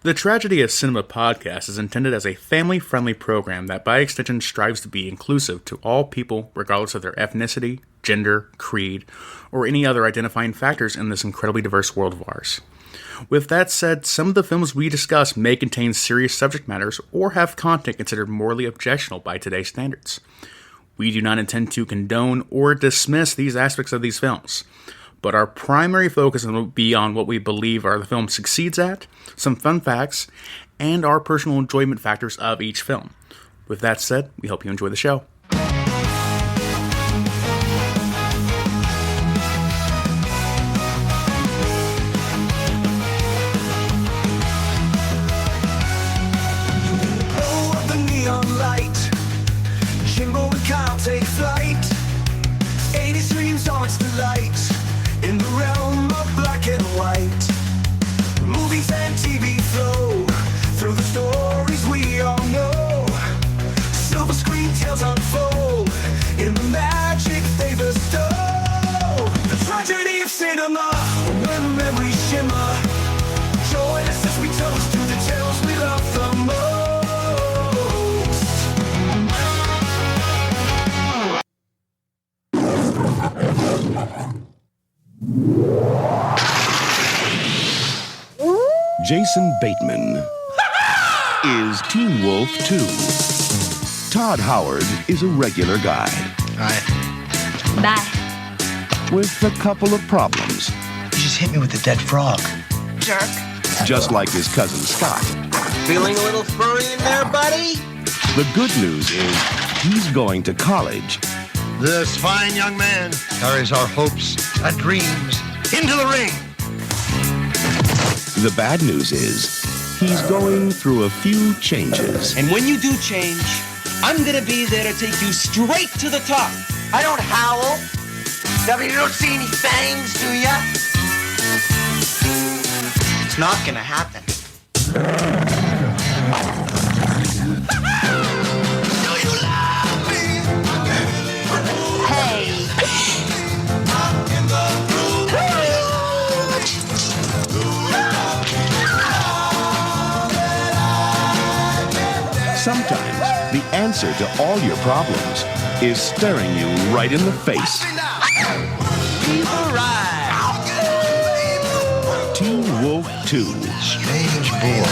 The Tragedy of Cinema podcast is intended as a family-friendly program that by extension strives to be inclusive to all people regardless of their ethnicity, gender, creed, or any other identifying factors in this incredibly diverse world of ours. With that said, some of the films we discuss may contain serious subject matters or have content considered morally objectionable by today's standards. We do not intend to condone or dismiss these aspects of these films, but our primary focus will be on what we believe the film succeeds at, some fun facts, and our personal enjoyment factors of each film. With that said, we hope you enjoy the show. Oh, the neon light, Jimbo and take flight. 80s dreams on its delight. In the realm of black and white, movies and TV flow through the stories we all know. Silver screen tales unfold in the magic they bestow. The tragedy of cinema, when memories shimmer. Join us as we toast to the tales we love the most. Jason Bateman is Teen Wolf 2. Todd Howard is a regular guy. Hi. Bye. With a couple of problems. You just hit me with a dead frog. Jerk. Just like his cousin Scott. Feeling a little furry in there, buddy? The good news is he's going to college. This fine young man carries our hopes and dreams into the ring. The bad news is he's going through a few changes. And when you do change, I'm gonna be there to take you straight to the top. I don't howl. You don't see any fangs, do ya? It's not gonna happen. Do you love me? Hey. Sometimes the answer to all your problems is staring you right in the face. Teen Wolf 2. Strange boy.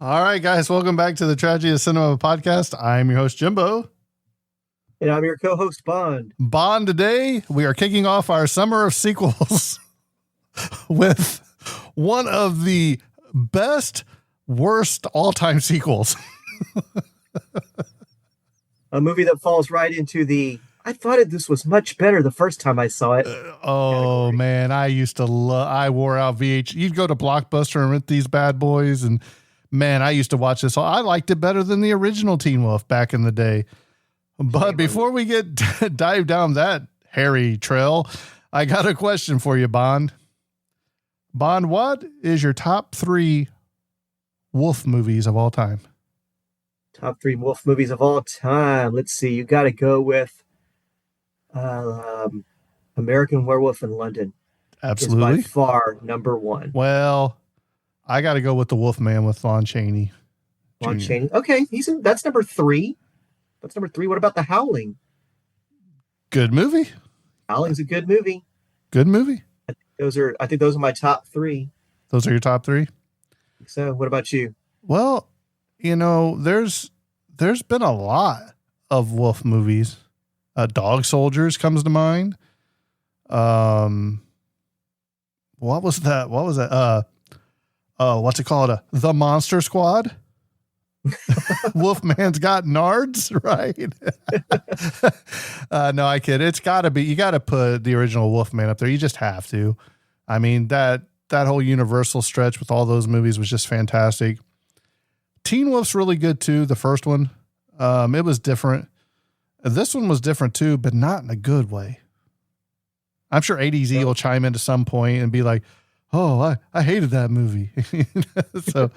All right, guys, welcome back to the Tragedy of Cinema podcast. I'm your host, Jimbo. And I'm your co-host, Bond. Bond, today we are kicking off our summer of sequels with one of the best, worst all-time sequels. A movie that falls right into the, I thought this was much better the first time I saw it. Oh, man, I used to love, I wore out VH. You'd go to Blockbuster and rent these bad boys, and man, I used to watch this. I liked it better than the original Teen Wolf back in the day. But before we get dive down that hairy trail, I got a question for you, Bond. Bond, what is your top 3 wolf movies of all time? Top 3 wolf movies of all time. Let's see. You got to go with American Werewolf in London. Absolutely. Is by far number 1. Well, I got to go with The Wolfman with Lon Chaney. Lon Chaney. Okay, that's number 3. That's number 3. What about The Howling? Good movie. Howling's a good movie. Good movie. I think those are my top 3. Those are your top 3? So, what about you? Well, you know, there's been a lot of wolf movies. Dog Soldiers comes to mind. What was that? What's it called? The Monster Squad. Wolfman's got nards, right? No, I kid. It's got to be. You got to put the original Wolfman up there. You just have to. I mean, that whole Universal stretch with all those movies was just fantastic. Teen Wolf's really good too. The first one, it was different. This one was different too, but not in a good way. I'm sure ADZ will chime in at some point and be like, "Oh, I hated that movie." So.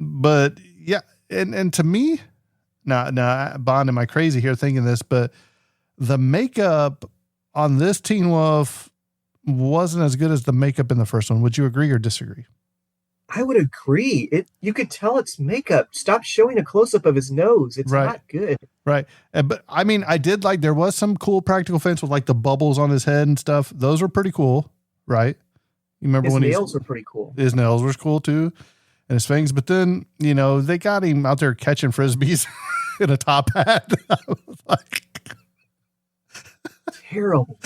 But yeah, and to me, Bond, am I crazy here thinking this, but The makeup on this Teen Wolf wasn't as good as the makeup in the first one. Would you agree or disagree? I would agree. You could tell it's makeup. Stop showing a close up of his nose. It's Right. not good. Right. But I mean, I did like, there was some cool practical effects with like the bubbles on his head and stuff. Those were pretty cool. Right. You remember His when nails were pretty cool. His nails were cool too. And his fangs. But then, you know, they got him out there catching Frisbees in a top hat. I was like, terrible.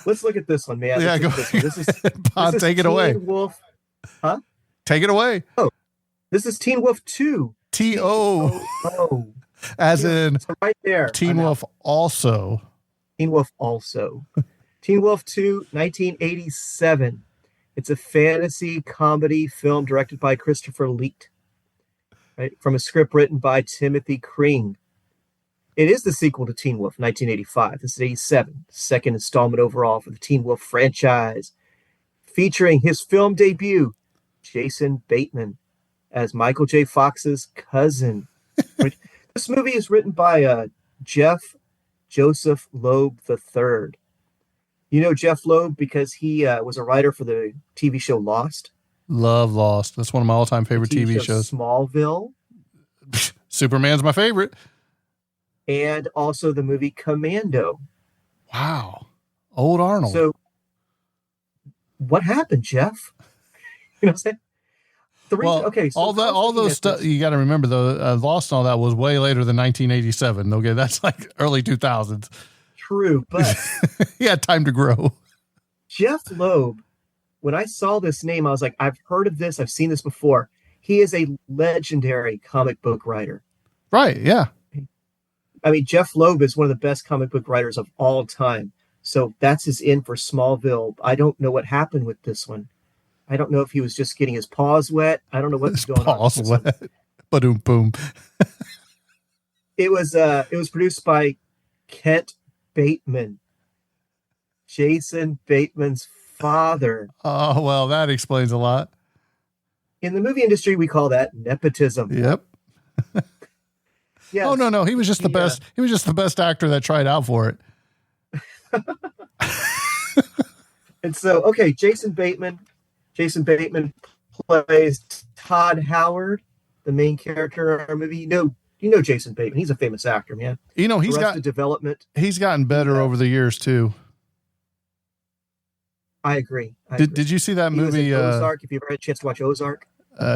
Let's look at this one, man. Yeah, go this is Bond, take it away. Teen Wolf. Huh? Take it away. Oh, this is Teen Wolf 2. T-O. Oh. As in So right there. Teen Wolf also. Teen Wolf also. Teen Wolf 2, 1987. It's a fantasy comedy film directed by Christopher Leet, right? From a script written by Timothy Kring. It is the sequel to Teen Wolf, 1985. This is 87, second installment overall for the Teen Wolf franchise, featuring his film debut, Jason Bateman, as Michael J. Fox's cousin. This movie is written by Jeff Joseph Loeb III. You know Jeff Loeb because he was a writer for the TV show Lost. Love Lost. That's one of my all-time favorite TV shows. Smallville. Superman's my favorite. And also the movie Commando. Wow. Old Arnold. So what happened, Jeff? You know what I'm saying? Okay, so all those stuff you got to remember though. Lost and all that was way later than 1987. Okay, that's like early 2000s. True, but he had time to grow. Jeff Loeb. When I saw this name, I was like, I've heard of this. I've seen this before. He is a legendary comic book writer. Right? Yeah. I mean, Jeff Loeb is one of the best comic book writers of all time. So that's his in for Smallville. I don't know what happened with this one. I don't know if he was just getting his paws wet. I don't know what's going on. Paws wet. Ba-doom boom. It was produced by Kent Bateman, Jason Bateman's father. Oh, well, that explains a lot. In the movie industry, we call that nepotism. Yep. Yes. Oh, no. He was just the best. He was just the best actor that tried out for it. And so, okay, Jason Bateman plays Todd Howard, the main character in our movie. You know Jason Bateman. He's a famous actor, man. You know, Arrested Development. He's gotten better over the years too. I agree. Did you see that movie? He was in Ozark. If you ever had a chance to watch Ozark.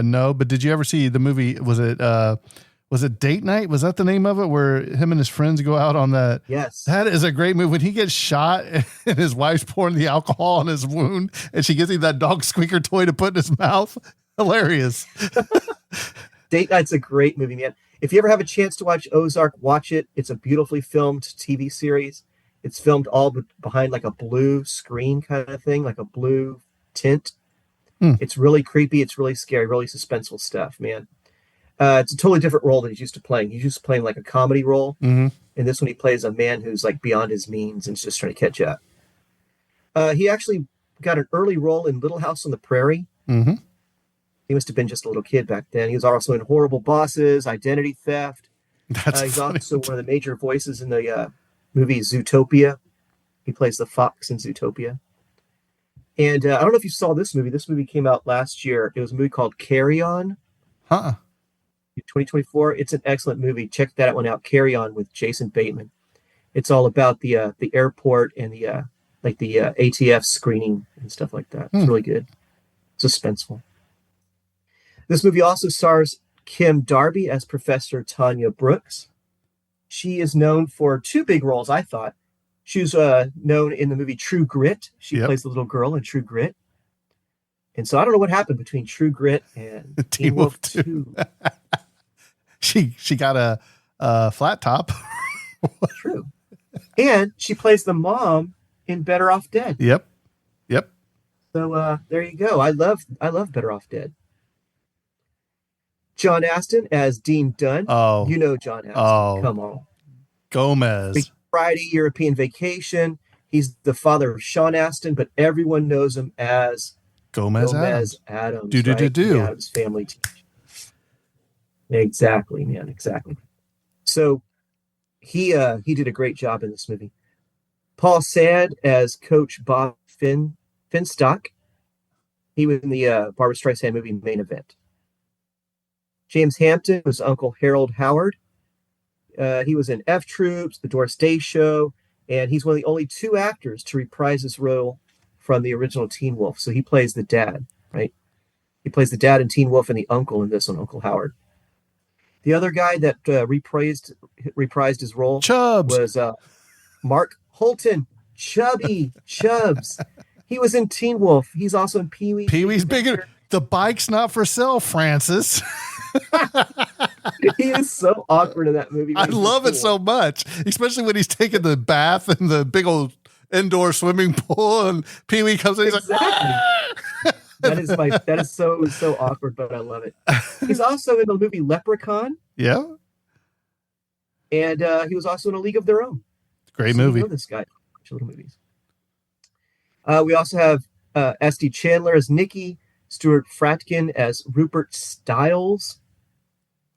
No, but did you ever see the movie? Was it Date Night? Was that the name of it? Where him and his friends go out on that? Yes. That is a great movie. When he gets shot and his wife's pouring the alcohol on his wound and she gives him that dog squeaker toy to put in his mouth. Hilarious. Date Night's a great movie, man. If you ever have a chance to watch Ozark, watch it. It's a beautifully filmed TV series. It's filmed all behind like a blue screen kind of thing, like a blue tint. It's really creepy. It's really scary, really suspenseful stuff, man. It's a totally different role than he's used to playing. He's used to playing like a comedy role. Mm-hmm. In this one, he plays a man who's like beyond his means and is just trying to catch up. He actually got an early role in Little House on the Prairie. Mm-hmm. He must have been just a little kid back then. He was also in Horrible Bosses, Identity Theft. He's also one of the major voices in the movie Zootopia. He plays the fox in Zootopia. And I don't know if you saw this movie. This movie came out last year. It was a movie called Carry On. 2024. It's an excellent movie. Check that one out. Carry On with Jason Bateman. It's all about the airport and the ATF screening and stuff like that. It's really good. Suspenseful. This movie also stars Kim Darby as Professor Tanya Brooks. She is known for two big roles, I thought. She was known in the movie True Grit. She plays the little girl in True Grit. And so I don't know what happened between True Grit and Teen Wolf 2. She got a flat top. True. And she plays the mom in Better Off Dead. Yep. So there you go. I love Better Off Dead. John Astin as Dean Dunn. Oh. You know John Astin. Oh. Come on. Gomez. Big Friday, European Vacation. He's the father of Sean Astin, but everyone knows him as Gomez Adams. Do. The Addams Family team. Exactly, man. Exactly. So He did a great job in this movie. Paul Sand as Coach Bob Finstock. He was in the Barbra Streisand movie Main Event. James Hampton was Uncle Harold Howard. He was in F Troops, The Doris Day Show, and he's one of the only 2 actors to reprise his role from the original Teen Wolf. So he plays the dad, right? He plays the dad in Teen Wolf and the uncle in this one, Uncle Howard. The other guy that reprised his role Chubbs was Mark Holton, Chubby Chubbs. He was in Teen Wolf. He's also in Pee-wee's. Pee-wee's bigger. The bike's not for sale, Francis. He is so awkward in that movie. I love it so much, especially when he's taking the bath in the big old indoor swimming pool, and Pee-wee comes in. He's exactly. like, that is so awkward, but I love it. He's also in the movie Leprechaun. Yeah, and he was also in A League of Their Own. Great movie. You know this guy. Little movies. We also have S.D. Chandler as Nicky, Stuart Fratkin as Rupert Stiles.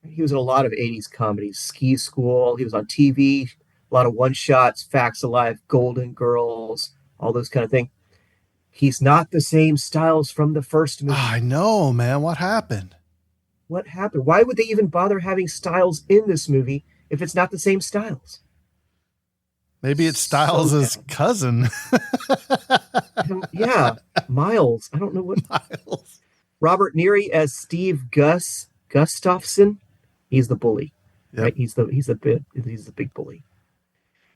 He was in a lot of 80s comedies, Ski School. He was on TV, a lot of one-shots, Facts of Life, Golden Girls, all those kind of things. He's not the same Stiles from the first movie. I know, man. What happened? What happened? Why would they even bother having Stiles in this movie if it's not the same Stiles? Maybe it's Stiles' cousin. Yeah, Miles. I don't know what. Miles. Robert Neary as Steve Gustafson. He's the bully, right? He's the big bully.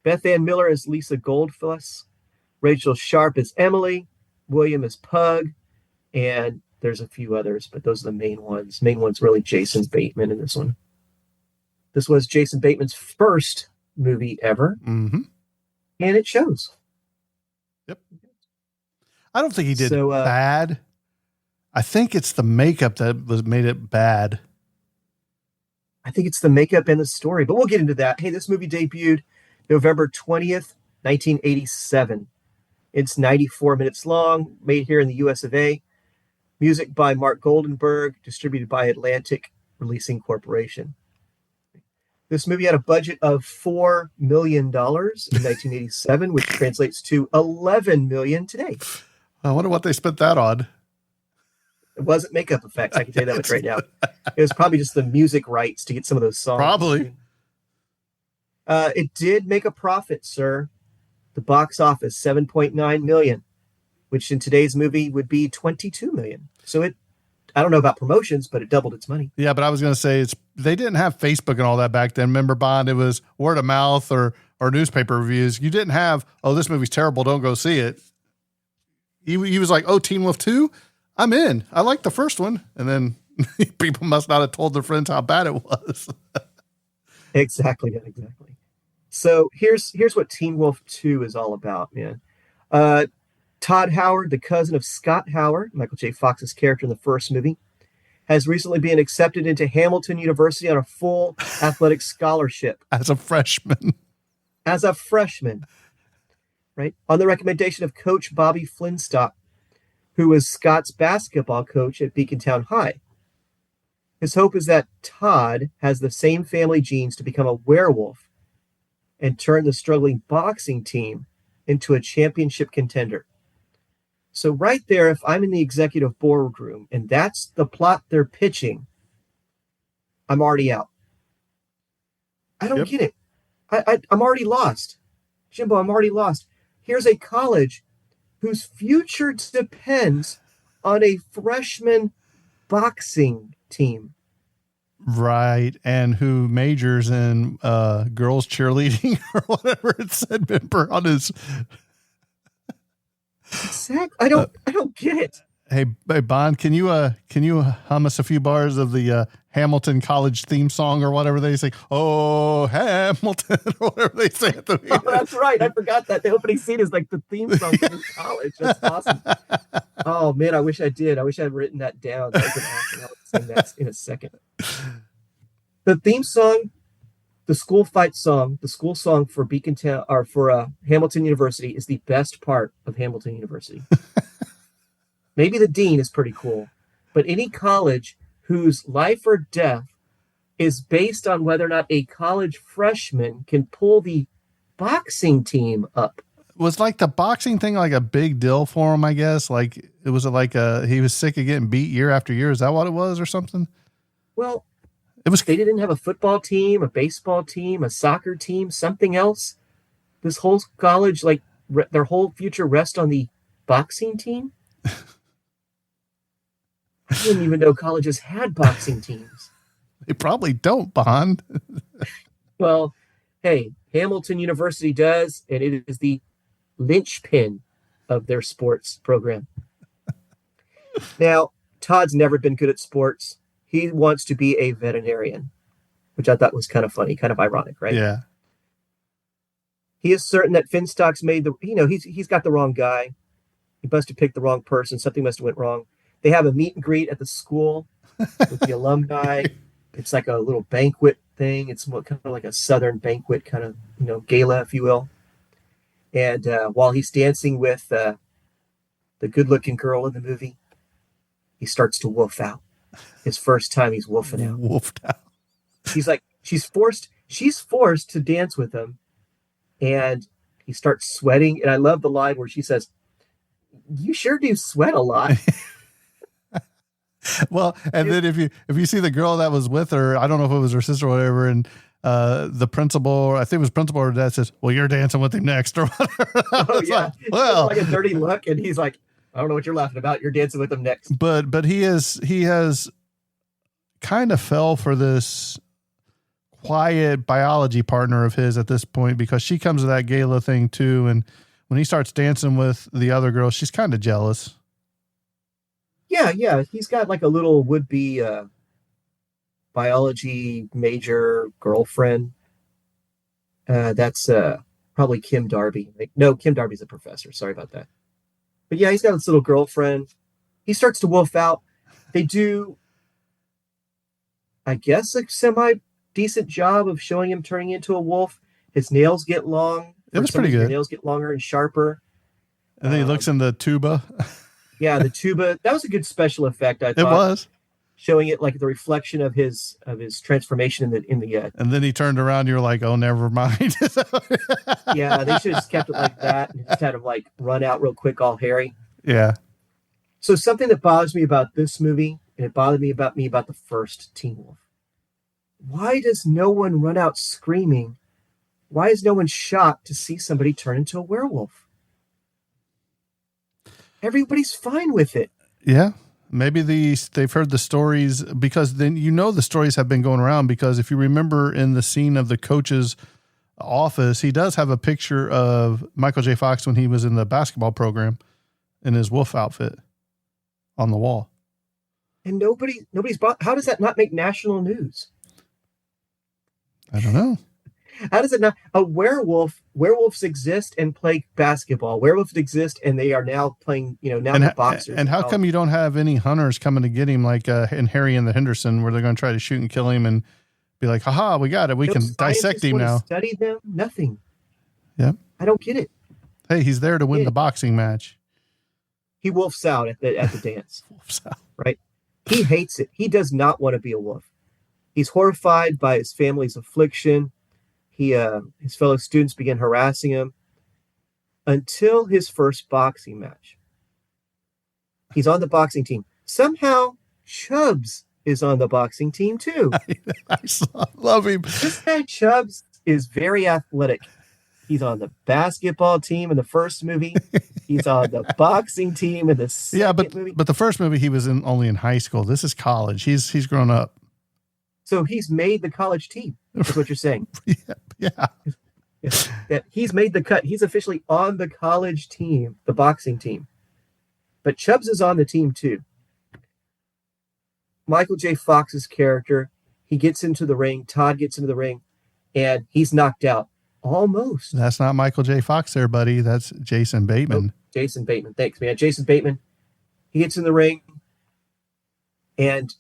Beth Ann Miller as Lisa Goldfuss. Rachel Sharp as Emily. William as Pug, and there's a few others, but those are the main ones. Main one's really Jason Bateman in this one. This was Jason Bateman's first movie ever, mm-hmm. and it shows. Yep. I don't think he did bad. I think it's the makeup that made it bad. I think it's the makeup and the story, but we'll get into that. Hey, this movie debuted November 20th, 1987. It's 94 minutes long, made here in the US of A. Music by Mark Goldenberg, distributed by Atlantic Releasing Corporation. This movie had a budget of $4 million in 1987, which translates to $11 million today. I wonder what they spent that on. It wasn't makeup effects, I can tell you that much right now. It was probably just the music rights to get some of those songs. Probably. It did make a profit, sir. The box office, $7.9 million, which in today's movie would be $22 million. So I don't know about promotions, but it doubled its money. Yeah, but I was going to say they didn't have Facebook and all that back then. Remember, Bond? It was word of mouth or newspaper reviews. You didn't have, oh, this movie's terrible, don't go see it. He was like, oh, Teen Wolf 2? I'm in. I like the first one. And then people must not have told their friends how bad it was. Exactly. So here's what Teen Wolf 2 is all about, man. Todd Howard, the cousin of Scott Howard, Michael J. Fox's character in the first movie, has recently been accepted into Hamilton University on a full athletic scholarship. As a freshman, right? On the recommendation of Coach Bobby Flinstock, who was Scott's basketball coach at Beacontown High. His hope is that Todd has the same family genes to become a werewolf and turn the struggling boxing team into a championship contender. So right there, if I'm in the executive boardroom and that's the plot they're pitching, I'm already out. I don't get it. I'm already lost. Jimbo, I'm already lost. Here's a college whose future depends on a freshman boxing team. Right, and who majors in girls cheerleading or whatever it said, remember, on his... Exactly. I don't get it. Hey, Bond, can you hum us a few bars of the Hamilton College theme song or whatever they say? Oh, Hamilton, or whatever they say at the beginning. Oh, that's right. I forgot that. The opening scene is like the theme song from college. That's awesome. Oh, man, I wish I did. I wish I had written that down. That was awesome. I'll sing that in a second. The theme song, the school fight song, the school song for Beacontown or for Hamilton University is the best part of Hamilton University. Maybe the dean is pretty cool, but any college whose life or death is based on whether or not a college freshman can pull the boxing team up. Was like the boxing thing like a big deal for him, I guess? Like it was like he was sick of getting beat year after year. Is that what it was or something? Well, It was they didn't have a football team, a baseball team, a soccer team, something else. This whole college, like their whole future rests on the boxing team. I didn't even know colleges had boxing teams. They probably don't, Bond. Well, hey, Hamilton University does, and it is the linchpin of their sports program. Now, Todd's never been good at sports. He wants to be a veterinarian, which I thought was kind of funny, kind of ironic, right? Yeah. He is certain that Finstock's made he's got the wrong guy. He must have picked the wrong person. Something must have went wrong. They have a meet and greet at the school with the alumni. It's like a little banquet thing. It's kind of like a Southern banquet kind of, gala, if you will. And while he's dancing with the good-looking girl in the movie, he starts to wolf out. His first time he's wolfing out. Wolfed out. He's like, she's forced to dance with him. And he starts sweating. And I love the line where she says, "You sure do sweat a lot." Well, and then if you see the girl that was with her, I don't know if it was her sister or whatever, and the principal, I think it was principal or dad, says, "Well, you're dancing with him next," or whatever. Oh, yeah. Like, well, it's like a dirty look, and he's like, "I don't know what you're laughing about. You're dancing with him next." But he has kind of fell for this quiet biology partner of his at this point, because she comes to that gala thing too, and when he starts dancing with the other girl, she's kind of jealous. Yeah. He's got like a little would-be biology major girlfriend. That's probably Kim Darby. No, Kim Darby's a professor. Sorry about that. But yeah, he's got this little girlfriend. He starts to wolf out. They do, I guess, a semi-decent job of showing him turning into a wolf. His nails get long. It was pretty good. His nails get longer and sharper. And then he looks in the tuba. Yeah, the tuba. That was a good special effect, I thought. It was. Showing it like the reflection of his transformation in the and then he turned around and you're like, oh, never mind. Yeah, they should have just kept it like that and just had him like run out real quick, all hairy. Yeah. So something that bothers me about this movie, and it bothered me about the first Teen Wolf. Why does no one run out screaming? Why is no one shocked to see somebody turn into a werewolf? Everybody's fine with it. Yeah. Maybe they've heard the stories, because then the stories have been going around, because if you remember in the scene of the coach's office, he does have a picture of Michael J. Fox when he was in the basketball program in his wolf outfit on the wall. And nobody's how does that not make national news? I don't know. How does it not? Werewolves exist and play basketball. Werewolves exist and they are now playing, now the boxers. And how come you don't have any hunters coming to get him, like in Harry and the Henderson, where they're going to try to shoot and kill him and be like, haha, we got it. We can dissect him now. Study them? Nothing. Yep. I don't get it. Hey, he's there to win the boxing match. He wolfs out at the dance. Wolfs out. Right? He hates it. He does not want to be a wolf. He's horrified by his family's affliction. His fellow students begin harassing him until his first boxing match. He's on the boxing team. Somehow, Chubbs is on the boxing team too. I love him. This guy Chubbs is very athletic. He's on the basketball team in the first movie. He's on the boxing team in the second movie. But the first movie he was only in high school. This is college. He's grown up. So he's made the college team. That's what you're saying. Yeah. That he's made the cut. He's officially on the college team, the boxing team. But Chubbs is on the team too. Michael J. Fox's character, he gets into the ring. Todd gets into the ring, and he's knocked out. Almost. That's not Michael J. Fox there, buddy. That's Jason Bateman. Oh, Jason Bateman. Thanks, man. Jason Bateman. He gets in the ring, and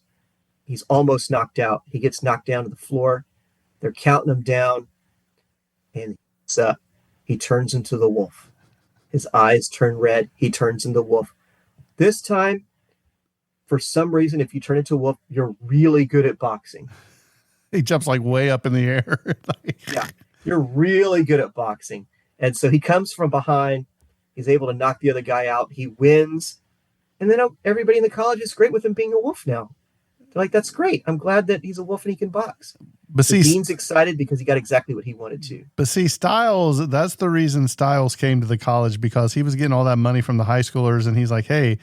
he's almost knocked out. He gets knocked down to the floor. They're counting him down, and he turns into the wolf. His eyes turn red. He turns into wolf. This time, for some reason, if you turn into a wolf, you're really good at boxing. He jumps like way up in the air. Yeah, you're really good at boxing. And so he comes from behind. He's able to knock the other guy out. He wins. And then everybody in the college is great with him being a wolf now. They're like, that's great. I'm glad that he's a wolf and he can box. But the Dean's excited because he got exactly what he wanted to. But see, Styles, that's the reason Styles came to the college, because he was getting all that money from the high schoolers. And he's like, hey,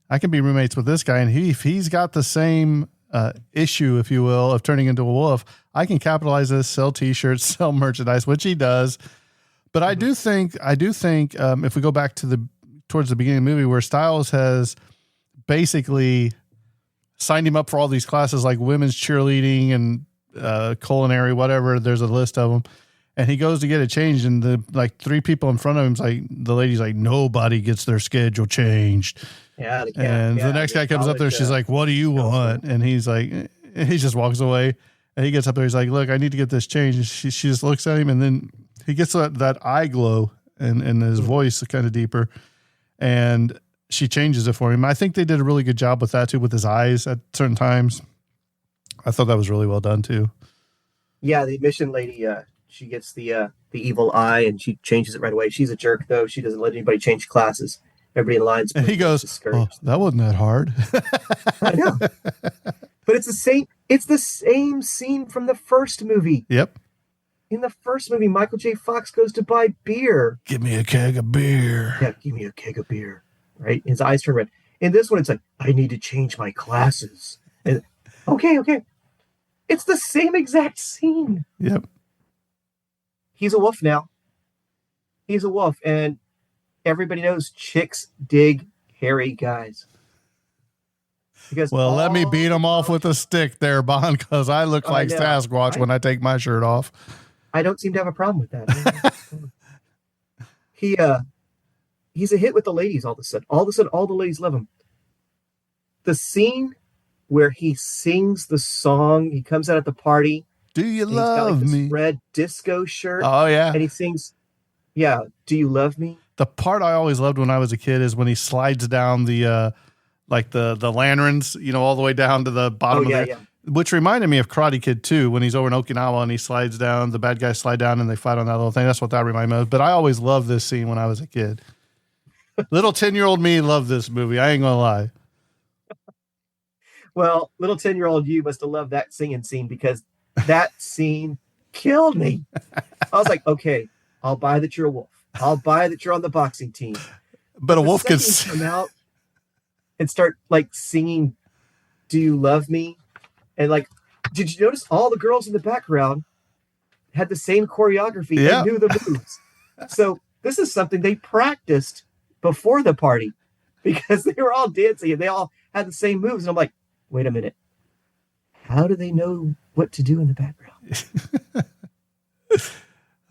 I can be roommates with this guy. And if he's got the same issue, if you will, of turning into a wolf, I can capitalize this, sell t-shirts, sell merchandise, which he does. But I do think if we go back to towards the beginning of the movie, where Styles has basically signed him up for all these classes like women's cheerleading and culinary, whatever. There's a list of them. And he goes to get it changed, and the three people in front of him's like, the lady's like, nobody gets their schedule changed. Yeah. And the next guy comes up there, she's like, what do you want? And he's like, he just walks away, and he gets up there. He's like, look, I need to get this changed. And she just looks at him, and then he gets that eye glow, and his voice is kind of deeper, and she changes it for him. I think they did a really good job with that too, with his eyes at certain times. I thought that was really well done too. Yeah. The admission lady, she gets the evil eye, and she changes it right away. She's a jerk though. She doesn't let anybody change classes. Everybody in line's. And he goes, oh, that wasn't that hard. I know. But it's the same scene from the first movie. Yep. In the first movie, Michael J. Fox goes to buy beer. Give me a keg of beer. Yeah, give me a keg of beer. Right? His eyes turn red. In this one, it's like, I need to change my classes. And, okay. It's the same exact scene. Yep. He's a wolf now. He's a wolf. And everybody knows chicks dig hairy guys. Because let me beat him off with a stick there, Bond, because I look like Sasquatch when I take my shirt off. I don't seem to have a problem with that. He's a hit with the ladies all of a sudden. All of a sudden, all the ladies love him. The scene where he sings the song, he comes out at the party. Do you love me? This red disco shirt. Oh, yeah. And he sings, yeah, do you love me? The part I always loved when I was a kid is when he slides down the lanterns, all the way down to the bottom of that. Yeah. Which reminded me of Karate Kid 2 when he's over in Okinawa and he slides down, the bad guys slide down and they fight on that little thing. That's what that reminded me of. But I always loved this scene when I was a kid. Little 10-year-old me loved this movie. I ain't gonna lie. Well, little 10-year-old you must have loved that singing scene, because that scene killed me. I was like, okay, I'll buy that you're a wolf. I'll buy that you're on the boxing team. But a wolf could come out and start singing, do you love me? And did you notice all the girls in the background had the same choreography? Yeah. They knew the moves. So this is something they practiced before the party, because they were all dancing and they all had the same moves. And I'm like, wait a minute. How do they know what to do in the background?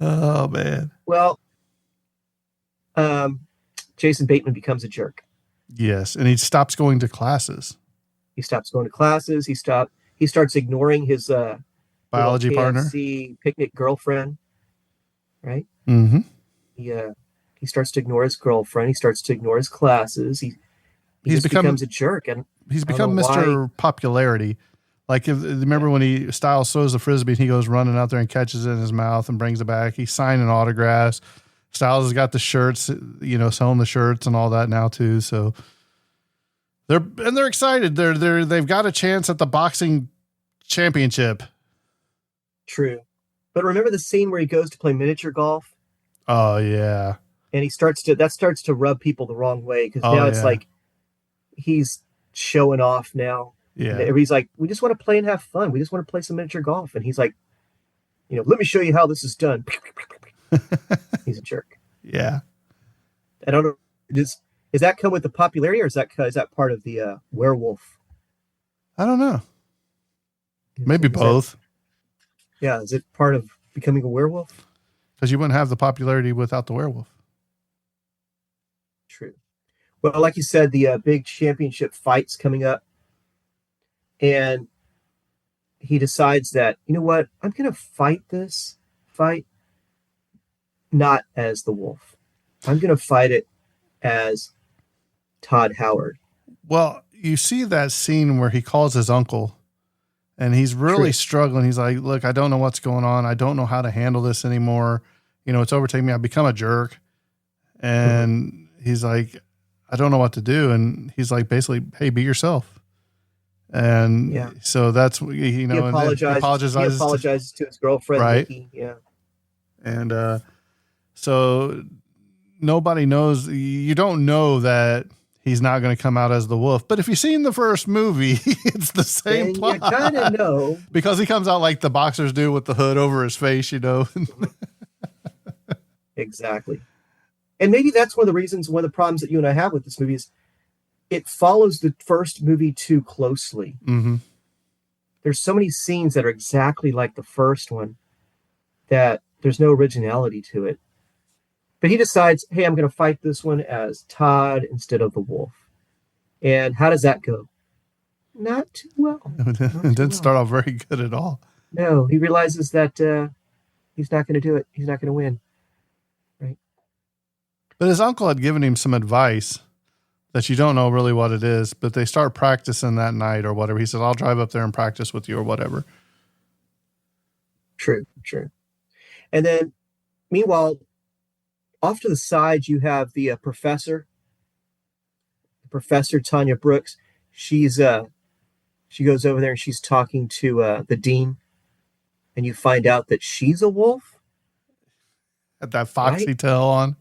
Oh, man. Well, Jason Bateman becomes a jerk. Yes. And he stops going to classes. He stops going to classes. He starts ignoring his biology partner, picnic girlfriend. Right. Mm-hmm. He starts to ignore his girlfriend. He starts to ignore his classes. He becomes a jerk, and he's become Mr. Popularity. Remember when Styles throws the frisbee and he goes running out there and catches it in his mouth and brings it back. He's signing autographs. Styles has got the shirts, selling the shirts and all that now too. So they're excited. They've got a chance at the boxing championship. True. But remember the scene where he goes to play miniature golf? Oh yeah. And he starts to rub people the wrong way, because now it's like he's showing off now. Yeah. And everybody's like, we just want to play and have fun. We just want to play some miniature golf. And he's like, let me show you how this is done. He's a jerk. Yeah. I don't know. Does that come with the popularity, or is that part of the werewolf? I don't know. Maybe both. Is it part of becoming a werewolf? Because you wouldn't have the popularity without the werewolf. True. Well, like you said, the big championship fight's coming up. And he decides that, you know what? I'm going to fight this fight not as the wolf. I'm going to fight it as Todd Howard. Well, you see that scene where he calls his uncle And he's really struggling. He's like, look, I don't know what's going on. I don't know how to handle this anymore. You know, it's overtaking me. I've become a jerk. And he's like, I don't know what to do. And he's like, basically, hey, be yourself. And so that's, you know, he apologizes to his girlfriend, right? Nikki. Yeah. And so nobody knows. You don't know that he's not going to come out as the wolf. But if you've seen the first movie, it's the same plot. You kind of know. Because he comes out like the boxers do with the hood over his face, you know. Exactly. And maybe that's one of the problems that you and I have with this movie is it follows the first movie too closely. Mm-hmm. There's so many scenes that are exactly like the first one that there's no originality to it. But he decides, hey, I'm going to fight this one as Todd instead of the wolf. And how does that go? Not too well. It didn't start off very good at all. No, he realizes that he's not going to do it. He's not going to win. Right. But his uncle had given him some advice that you don't know really what it is, but they start practicing that night or whatever. He said, I'll drive up there and practice with you or whatever. True. And then, meanwhile, off to the side, you have the professor, Tanya Brooks. She goes over there and she's talking to the dean, and you find out that she's a wolf. Had that foxy tail on.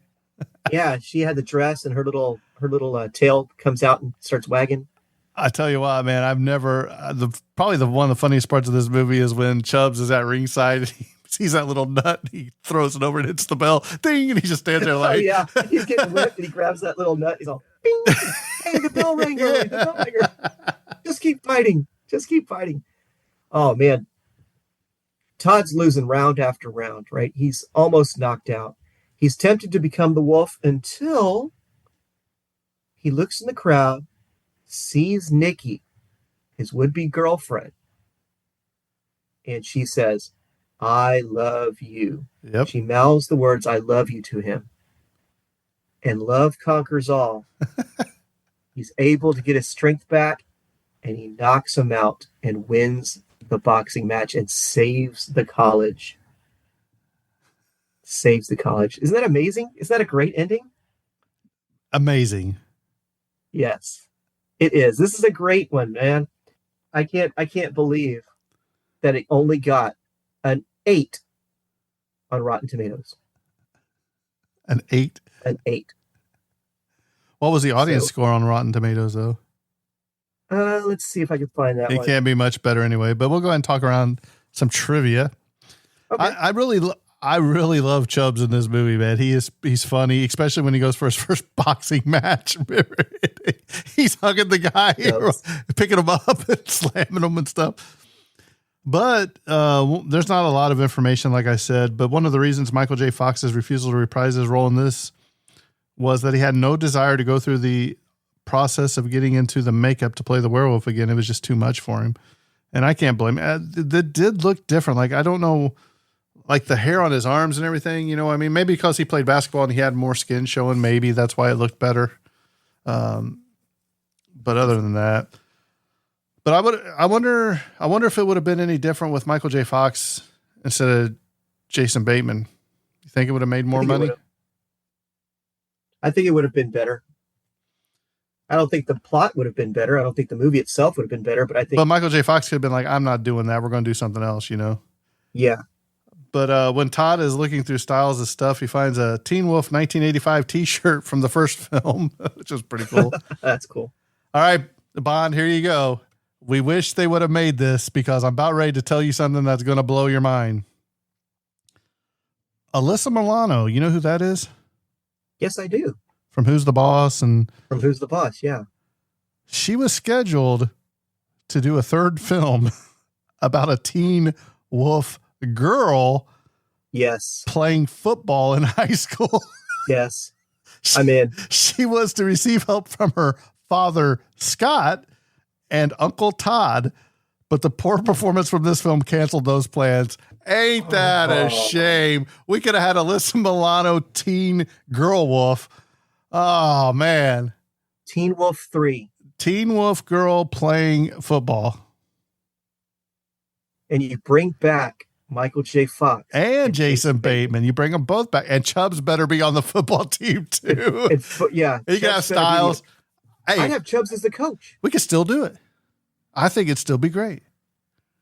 Yeah, she had the dress, and her little tail comes out and starts wagging. I tell you what, man, I've never probably one of the funniest parts of this movie is when Chubbs is at ringside and he sees that little nut, and he throws it over and hits the bell, ding, and he just stands there like, oh, yeah, he's getting whipped, and he grabs that little nut. He's all, bing, hey, the bell rang early, the bell rang. Just keep fighting. Oh man, Todd's losing round after round. Right, he's almost knocked out. He's tempted to become the wolf until he looks in the crowd, sees Nikki, his would-be girlfriend, and she says, I love you. Yep. She mouths the words, I love you to him. And love conquers all. He's able to get his strength back, and he knocks him out and wins the boxing match and saves the college. Isn't that amazing? Isn't that a great ending? Amazing. Yes, it is. This is a great one, man. I can't believe that it only got an 8 on Rotten Tomatoes. An 8? An 8. What was the audience score on Rotten Tomatoes, though? Let's see if I can find that one. It can't be much better anyway, but we'll go ahead and talk around some trivia. Okay. I really love Chubbs in this movie, man. He's funny, especially when he goes for his first boxing match. He's hugging the guy, picking him up and slamming him and stuff. But there's not a lot of information, like I said. But one of the reasons Michael J. Fox's refusal to reprise his role in this was that he had no desire to go through the process of getting into the makeup to play the werewolf again. It was just too much for him. And I can't blame him. It did look different. Like, I don't know, like the hair on his arms and everything, you know, I mean, maybe because he played basketball and he had more skin showing, maybe that's why it looked better. But other than that, but I wonder if it would have been any different with Michael J. Fox instead of Jason Bateman. You think it would have made more money? I think it would have been better. I don't think the plot would have been better. I don't think the movie itself would have been better, but I think. But Michael J. Fox could have been like, I'm not doing that. We're going to do something else, you know? Yeah. But when Todd is looking through styles of stuff, he finds a Teen Wolf 1985 t-shirt from the first film, which is pretty cool. That's cool. All right, Bond, here you go. We wish they would have made this because I'm about ready to tell you something that's going to blow your mind. Alyssa Milano, you know who that is? Yes, I do. From Who's the Boss? And From Who's the Boss, yeah. She was scheduled to do a third film about a teen wolf girl playing football in high school. Yes. I'm in. She was to receive help from her father, Scott, and Uncle Todd, but the poor performance from this film canceled those plans. Ain't that a shame? We could have had Alyssa Milano, teen girl wolf. Oh, man. Teen Wolf 3. Teen wolf girl playing football. and you bring back Michael J. Fox and Jason Bateman. You bring them both back, and Chubbs better be on the football team too. Yeah, you can have Styles. Hey, I'd have Chubbs as the coach. We could still do it. I think it'd still be great.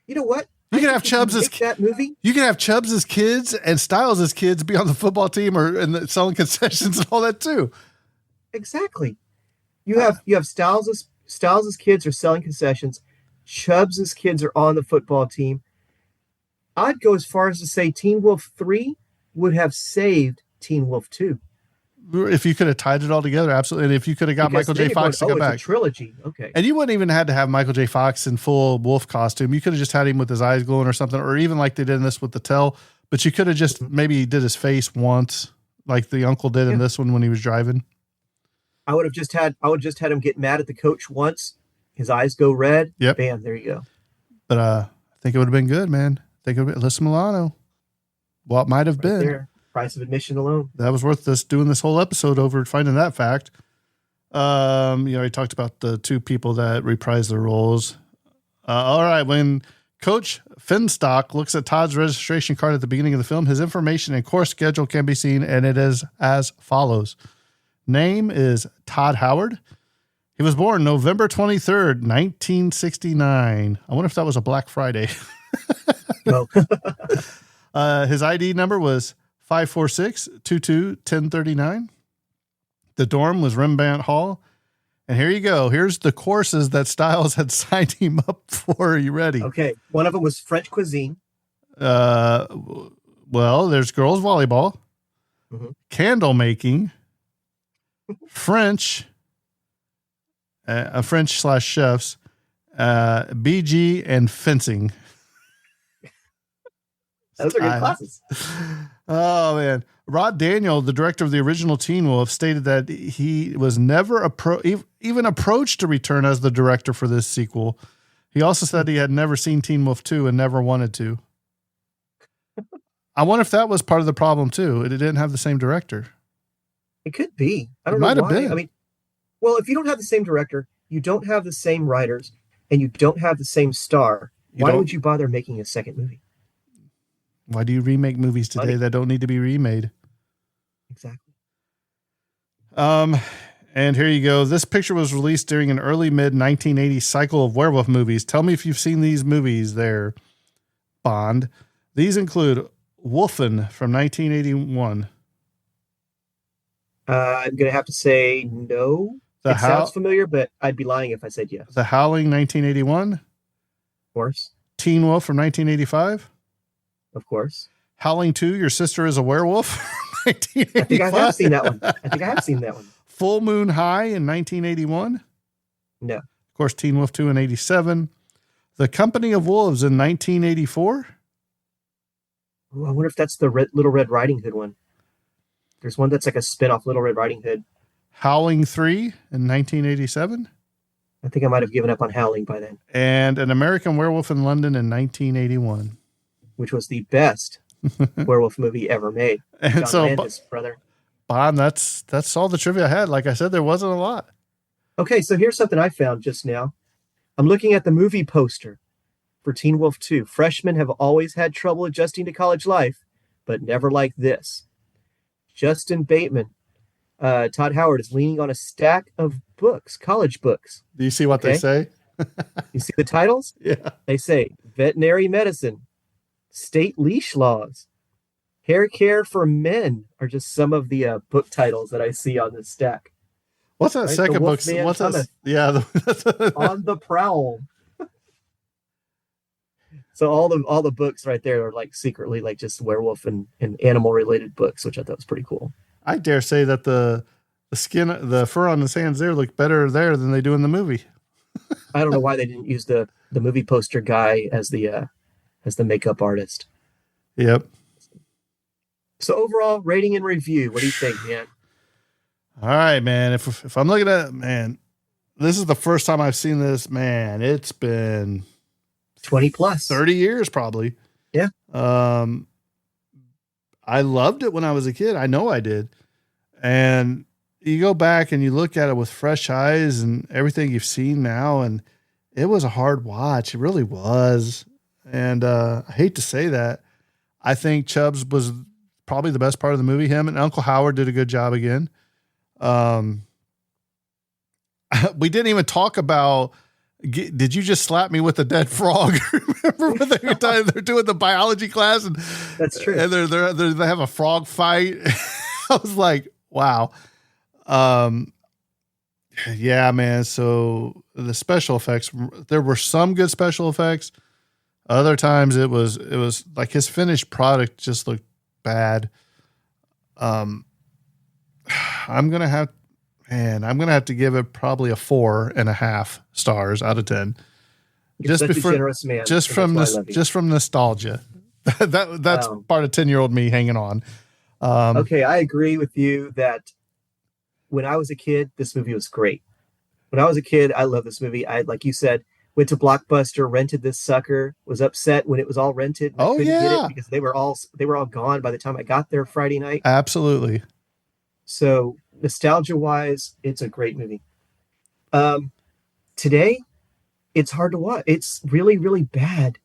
You know what? You can have Chubbs as that movie. You can have Chubbs as kids and Styles as kids be on the football team and selling concessions and all that too. Exactly. You have Styles as kids are selling concessions. Chubbs as kids are on the football team. I'd go as far as to say Teen Wolf 3 would have saved Teen Wolf 2. If you could have tied it all together, absolutely. And if you could have got Michael J. Fox to come back. It's a trilogy. Okay. And you wouldn't even had to have Michael J. Fox in full wolf costume. You could have just had him with his eyes glowing or something, or even like they did in this with the tail. But you could have just maybe did his face once, like the uncle did in this one when he was driving. I would just had him get mad at the coach once. His eyes go red. Yep. Bam, there you go. But I think it would have been good, man. I think it would have been Alyssa Milano. What might have been. There. Price of admission alone. That was worth us doing this whole episode over finding that fact. He talked about the two people that reprised their roles. All right. When Coach Finstock looks at Todd's registration card at the beginning of the film, his information and course schedule can be seen, and it is as follows. Name is Todd Howard. He was born November 23rd, 1969. I wonder if that was a Black Friday. No. His ID number was 546-22-1039. The dorm was Rembrandt Hall. And here you go. Here's the courses that Styles had signed him up for. Are you ready? Okay. One of them was French cuisine. Well, there's girls volleyball, candle making, French, French/chefs, BG, and fencing. Those are good classes. Oh, man. Rod Daniel, the director of the original Teen Wolf, stated that he was never even approached to return as the director for this sequel. He also said he had never seen Teen Wolf 2 and never wanted to. I wonder if that was part of the problem, too. It didn't have the same director. It could be. I don't know why. Have been. I mean, well, if you don't have the same director, you don't have the same writers, and you don't have the same star, why would you bother making a second movie? Why do you remake movies today that don't need to be remade? Exactly. And here you go. This picture was released during an early mid-1980s cycle of werewolf movies. Tell me if you've seen these movies there, Bond. These include Wolfen from 1981. I'm going to have to say no. It sounds familiar, but I'd be lying if I said yes. The Howling, 1981. Of course. Teen Wolf from 1985. Of course. Howling 2, Your Sister is a Werewolf. I think I have seen that one. Full Moon High in 1981. No. Of course, Teen Wolf 2 in 87. The Company of Wolves in 1984. Ooh, I wonder if that's the Little Red Riding Hood one. There's one that's like a spin-off Little Red Riding Hood. Howling 3 in 1987. I think I might have given up on Howling by then. And An American Werewolf in London in 1981. Which was the best werewolf movie ever made. And John so, Landis, brother. Bond, that's all the trivia I had. Like I said, there wasn't a lot. Okay, so here's something I found just now. I'm looking at the movie poster for Teen Wolf 2. Freshmen have always had trouble adjusting to college life, but never like this. Justin Bateman, Todd Howard, is leaning on a stack of books, college books. Do you see what they say? You see the titles? Yeah. They say veterinary medicine, state leash laws, hair care for men are just some of the book titles that I see on this stack. What's that second book? What's that? Yeah. On the Prowl. So all the books right there are like secretly like just werewolf and animal related books, which I thought was pretty cool. I dare say that the fur on his hands there look better there than they do in the movie. I don't know why they didn't use the movie poster guy as the makeup artist. Yep. So overall rating and review, what do you think, man? All right, man. If I'm looking at it, man, this is the first time I've seen this, man. It's been 20 plus 30 years probably. Yeah. I loved it when I was a kid. I know I did. And you go back and you look at it with fresh eyes and everything you've seen now, and it was a hard watch. It really was. And I hate to say that. I think Chubbs was probably the best part of the movie. Him and Uncle Howard did a good job again. We didn't even talk about, did you just slap me with a dead frog? Remember when they're doing the biology class? And that's true. And they have a frog fight. I was like, wow. Yeah, man. So the special effects, there were some good special effects. Other times it was like his finished product just looked bad. I'm going to have to give it probably a 4.5 stars out of 10. You're such a generous man. Just from nostalgia. That's part of 10-year-old me hanging on. Okay, I agree with you that when I was a kid, this movie was great. When I was a kid, I loved this movie. I, like you said, went to Blockbuster, rented this sucker, was upset when it was all rented. Oh, couldn't yeah. get it because they were all gone by the time I got there Friday night. Absolutely. So nostalgia-wise, it's a great movie. Today, it's hard to watch. It's really, really bad.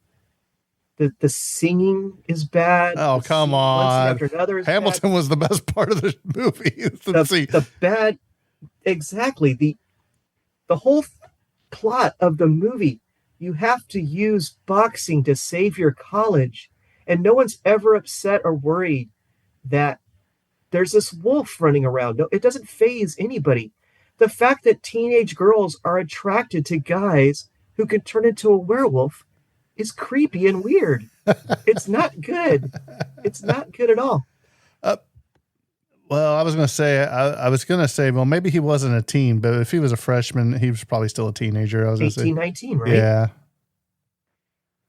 The singing is bad. Oh, come on. After another is Hamilton bad. was the best part of the movie. The bad, exactly. The whole plot of the movie, you have to use boxing to save your college, and no one's ever upset or worried that there's this wolf running around. No, it doesn't faze anybody. The fact that teenage girls are attracted to guys who can turn into a werewolf is creepy and weird. It's not good. It's not good at all. Well, I was going to say, well, maybe he wasn't a teen, but if he was a freshman, he was probably still a teenager. I was 18, 19, right? Yeah.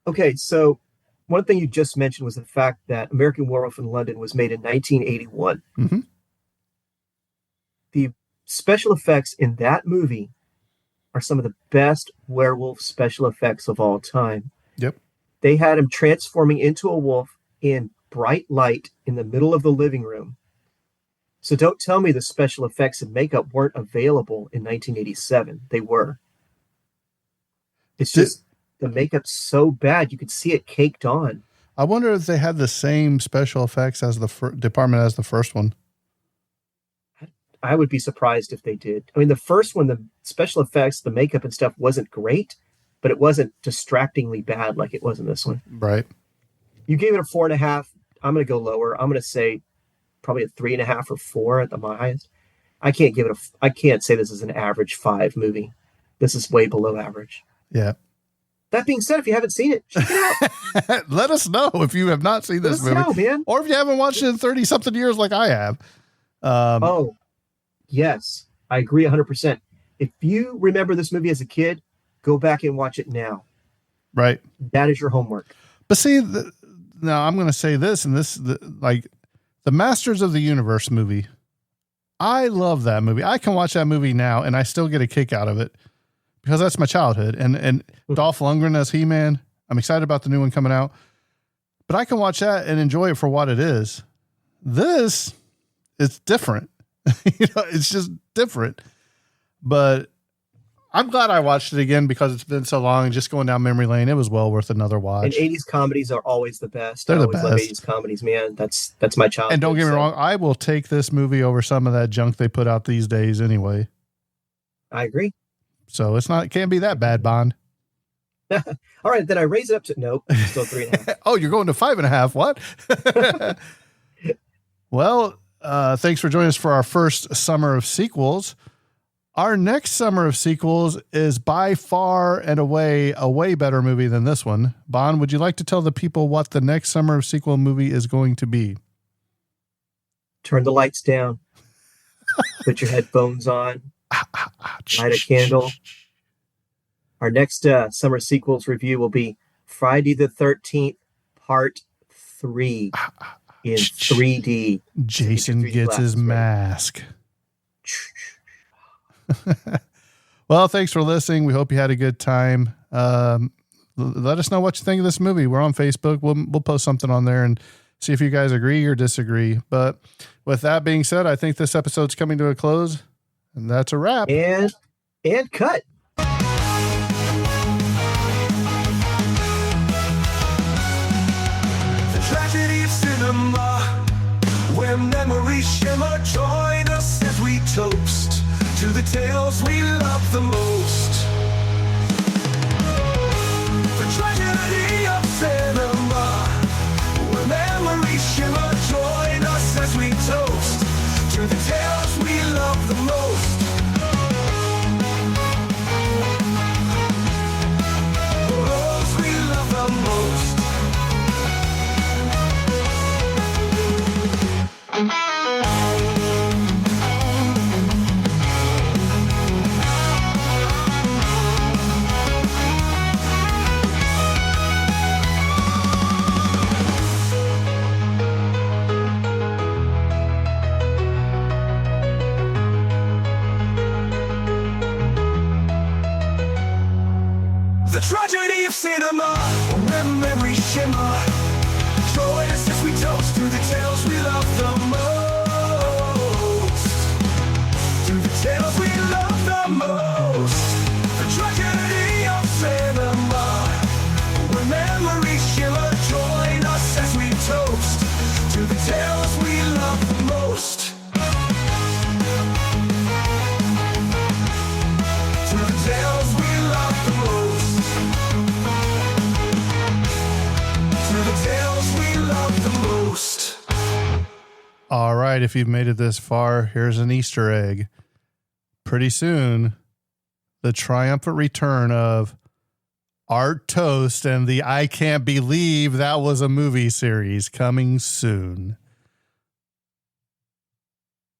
Okay, so one thing you just mentioned was the fact that American Werewolf in London was made in 1981. Mm-hmm. The special effects in that movie are some of the best werewolf special effects of all time. Yep. They had him transforming into a wolf in bright light in the middle of the living room. So don't tell me the special effects and makeup weren't available in 1987. They were. It's just the makeup's so bad you could see it caked on. I wonder if they had the same special effects as the department as the first one. I would be surprised if they did. I mean, the first one, the special effects, the makeup and stuff wasn't great, but it wasn't distractingly bad like it was in this one. Right. You gave it a 4.5. I'm going to go lower. I'm going to say probably a 3.5 or 4 at the highest. I can't say this is an average 5 movie. This is way below average. Yeah. That being said, if you haven't seen it, check it out. Let us know if you have not seen this movie. Let us know, man. Or if you haven't watched it in 30-something years like I have. Yes. I agree 100%. If you remember this movie as a kid, go back and watch it now. Right. That is your homework. But see, now I'm going to say this, and the Masters of the Universe movie. I love that movie. I can watch that movie now, and I still get a kick out of it because that's my childhood. And Dolph Lundgren as He-Man. I'm excited about the new one coming out. But I can watch that and enjoy it for what it is. This is different. It's just different. But I'm glad I watched it again because it's been so long and just going down memory lane. It was well worth another watch. And 80s comedies are always the best. They're I the always best. love 80s comedies, man. That's my childhood. And don't get me wrong, I will take this movie over some of that junk they put out these days anyway. I agree. So it can't be that bad, Bond. All right, then I raise it up to nope, still 3.5. Oh, you're going to 5.5. What? Well, thanks for joining us for our first summer of sequels. Our next summer of sequels is by far and away a way better movie than this one. Bond, would you like to tell the people what the next summer of sequel movie is going to be? Turn the lights down. Put your headphones on. Light a candle. Our next summer sequels review will be Friday the 13th, Part 3 in 3D. Jason gets his mask. Well, thanks for listening. We hope you had a good time. Let us know what you think of this movie. We're on Facebook. We'll post something on there and see if you guys agree or disagree. But with that being said, I think this episode's coming to a close, and that's a wrap. And cut. where memories shimmer. Join us as we toast to the tales we love the most. The tragedy of cinema, where memories shimmer. Join us as we toast to the tales we love the most. Those we love the most. The tragedy of cinema, where memories shimmer. Join us as we toast to the tales we love the most. To the tales we love the most. The tragedy of cinema, where memories shimmer. Join us as we toast to the tales we love the most. To the tales we love the most. To the tales we love the most. All right, if you've made it this far, here's an Easter egg. Pretty soon, the triumphant return of Art Toast and the I Can't Believe That Was a Movie series coming soon.